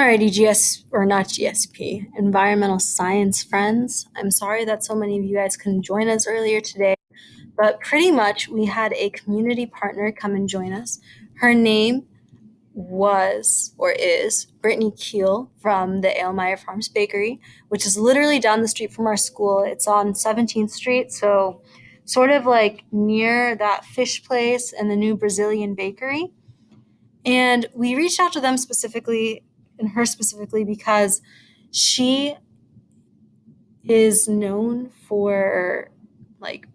Alrighty, or not GSP, environmental science friends. I'm sorry that so many of you guys couldn't join us earlier today, but pretty much we had a community partner come and join us. Her name was or is Brittany Keel from the Ahlemeyer Farms Bakery, which is literally down the street from our school. It's on 17th Street, so sort of like near that fish place and the new Brazilian bakery. And we reached out to them specifically, and her specifically, because she is known for like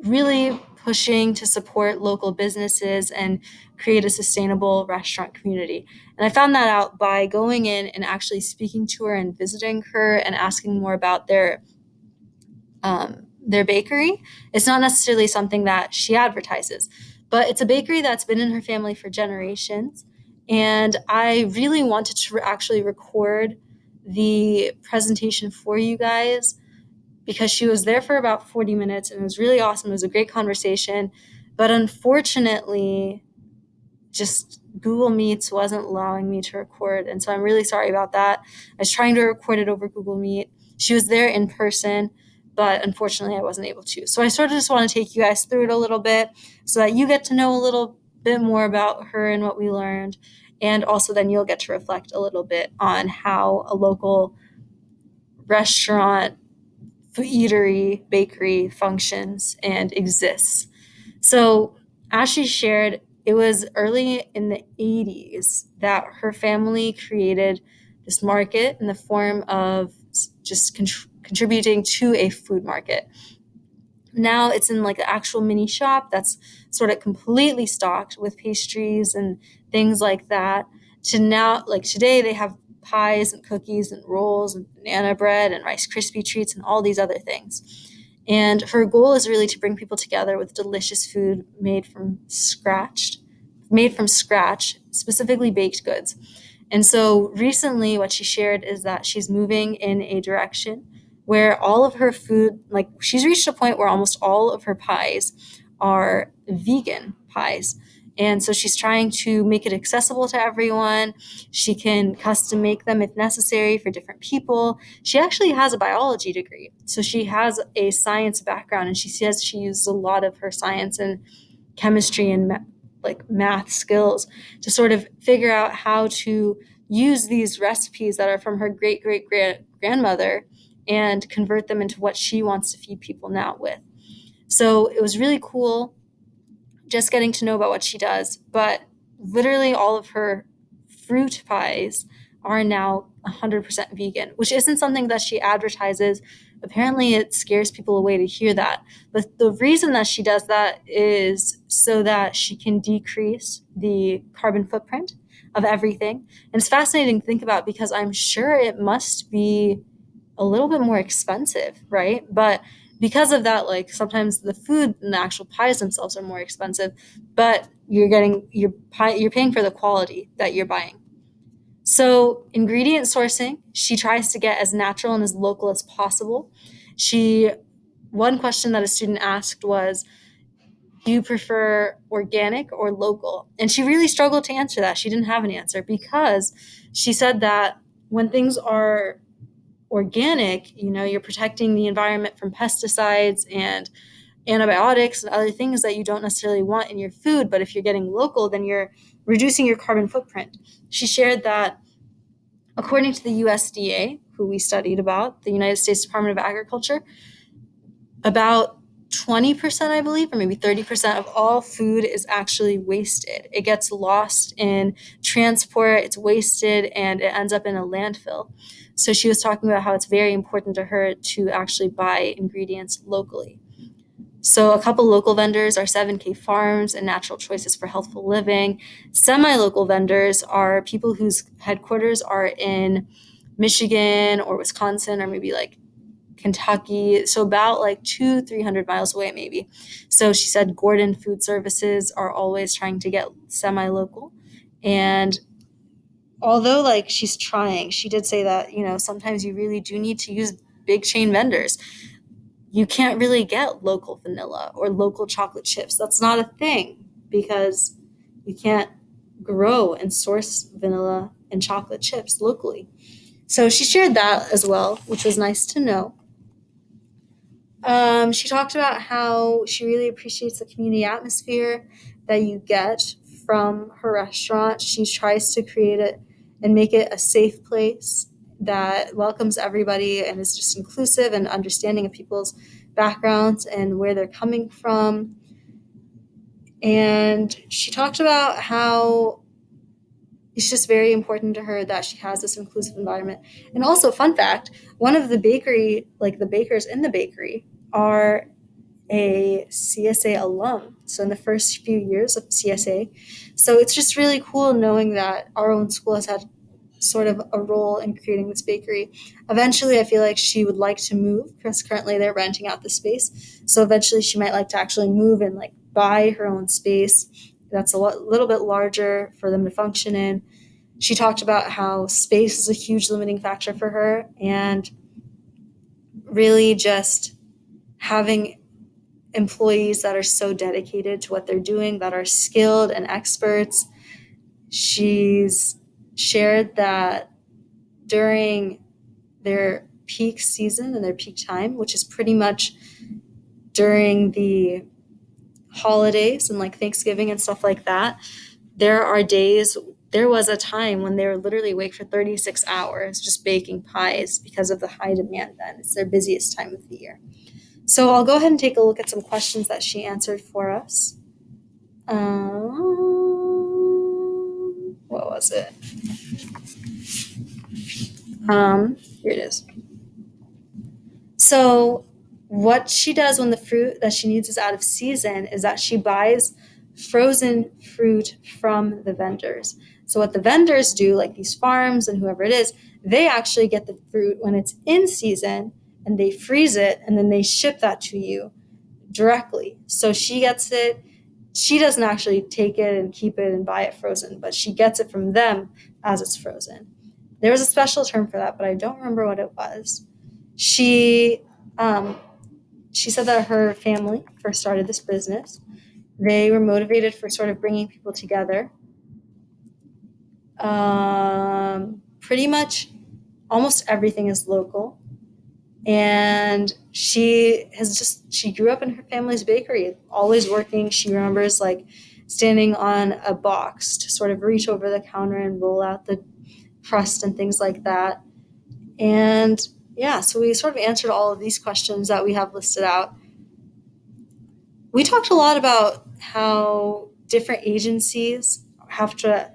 really pushing to support local businesses and create a sustainable restaurant community. And I found that out by going in and actually speaking to her and visiting her and asking more about their bakery. It's not necessarily something that she advertises, but it's a bakery that's been in her family for generations. And I really wanted to actually record the presentation for you guys because she was there for about 40 minutes and it was really awesome. It was a great conversation. But unfortunately, just Google Meets wasn't allowing me to record. And so I'm really sorry about that. I was trying to record it over Google Meet. She was there in person, but unfortunately I wasn't able to. So I sort of just want to take you guys through it a little bit so that you get to know a little bit more about her and what we learned. And also then you'll get to reflect a little bit on how a local restaurant, eatery, bakery functions and exists. So, as she shared, it was early in the 80s that her family created this market in the form of just contributing to a food market. Now it's in like an actual mini shop that's sort of completely stocked with pastries and things like that. To now, like today, they have pies and cookies and rolls and banana bread and Rice Krispie treats and all these other things. And her goal is really to bring people together with delicious food made from scratch, specifically baked goods. And so recently, what she shared is that she's moving in a direction where all of her food, like she's reached a point where almost all of her pies are vegan pies. And so she's trying to make it accessible to everyone. She can custom make them if necessary for different people. She actually has a biology degree. So she has a science background and she says she uses a lot of her science and chemistry and like math skills to sort of figure out how to use these recipes that are from her great great grandmother and convert them into what she wants to feed people now with. So it was really cool just getting to know about what she does. But literally all of her fruit pies are now 100% vegan, which isn't something that she advertises. Apparently, it scares people away to hear that. But the reason that she does that is so that she can decrease the carbon footprint of everything. And it's fascinating to think about because I'm sure it must be a little bit more expensive, right? But because of that, like sometimes the food and the actual pies themselves are more expensive, but you're paying for the quality that you're buying. So ingredient sourcing, she tries to get as natural and as local as possible. She One question that a student asked was, do you prefer organic or local? And she really struggled to answer that. She didn't have an answer because she said that when things are organic, you're protecting the environment from pesticides and antibiotics and other things that you don't necessarily want in your food. But if you're getting local, then you're reducing your carbon footprint. She shared that according to the USDA, who we studied about, the United States Department of Agriculture, about 20%, I believe, or maybe 30% of all food is actually wasted. It gets lost in transport, it's wasted, and it ends up in a landfill. So she was talking about how it's very important to her to actually buy ingredients locally. So a couple local vendors are 7K Farms and Natural Choices for Healthful Living. Semi-local vendors are people whose headquarters are in Michigan or Wisconsin or maybe like Kentucky, so about like 300 miles away maybe. So she said Gordon Food Services are always trying to get semi-local. And although like she's trying, she did say that, sometimes you really do need to use big chain vendors. You can't really get local vanilla or local chocolate chips. That's not a thing because you can't grow and source vanilla and chocolate chips locally. So she shared that as well, which was nice to know. She talked about how she really appreciates the community atmosphere that you get from her restaurant. She tries to create it and make it a safe place that welcomes everybody and is just inclusive and understanding of people's backgrounds and where they're coming from. And she talked about how it's just very important to her that she has this inclusive environment. And also, fun fact, one of the bakery, like the bakers in the bakery, are a CSA alum. So in the first few years of CSA. So it's just really cool knowing that our own school has had sort of a role in creating this bakery. Eventually, I feel like she would like to move because currently they're renting out the space. So eventually she might like to actually move and like buy her own space that's little bit larger for them to function in. She talked about how space is a huge limiting factor for her and really just having employees that are so dedicated to what they're doing, that are skilled and experts. She's shared that during their peak season and their peak time, which is pretty much during the holidays and like Thanksgiving and stuff like that, there are days, there was a time when they were literally awake for 36 hours just baking pies because of the high demand then. It's their busiest time of the year. So I'll go ahead and take a look at some questions that she answered for us. What was it? Here it is. So, what she does when the fruit that she needs is out of season is that she buys frozen fruit from the vendors. So, what the vendors do, like these farms and whoever it is, they actually get the fruit when it's in season and they freeze it and then they ship that to you directly. So, she gets it. She doesn't actually take it and keep it and buy it frozen, but she gets it from them as it's frozen. There was a special term for that, but I don't remember what it was. She um, she said that her family first started this business. They were motivated for sort of bringing people together. Pretty much almost everything is local. And she grew up in her family's bakery, always working. She remembers like standing on a box to sort of reach over the counter and roll out the crust and things like that. And yeah, so we sort of answered all of these questions that we have listed out. We talked a lot about how different agencies have to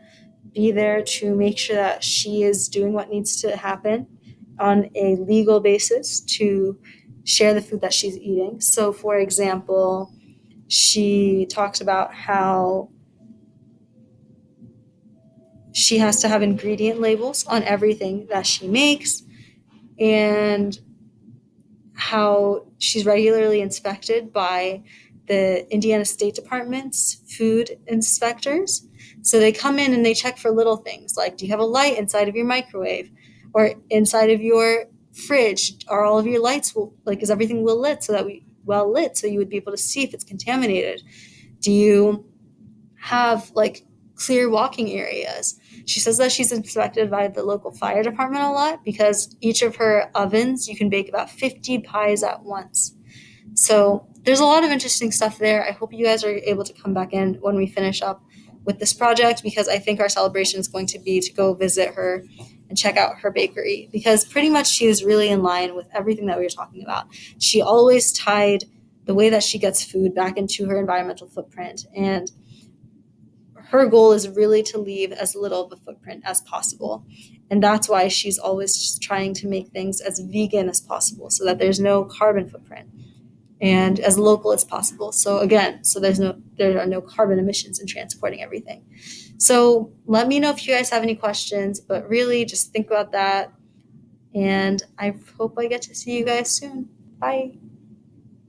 be there to make sure that she is doing what needs to happen on a legal basis to share the food that she's eating. So, for example, she talks about how she has to have ingredient labels on everything that she makes and how she's regularly inspected by the Indiana State Department's food inspectors. So they come in and they check for little things like, do you have a light inside of your microwave or inside of your fridge? Are all of your lights is everything well lit so you would be able to see if it's contaminated? Do you have like clear walking areas? She says that she's inspected by the local fire department a lot because each of her ovens, you can bake about 50 pies at once. So there's a lot of interesting stuff there. I hope you guys are able to come back in when we finish up with this project because I think our celebration is going to be to go visit her and check out her bakery because pretty much she is really in line with everything that we were talking about. She always tied the way that she gets food back into her environmental footprint, and her goal is really to leave as little of a footprint as possible. And that's why she's always just trying to make things as vegan as possible so that there's no carbon footprint and as local as possible. So again, there are no carbon emissions in transporting everything. So let me know if you guys have any questions, but really just think about that. And I hope I get to see you guys soon. Bye.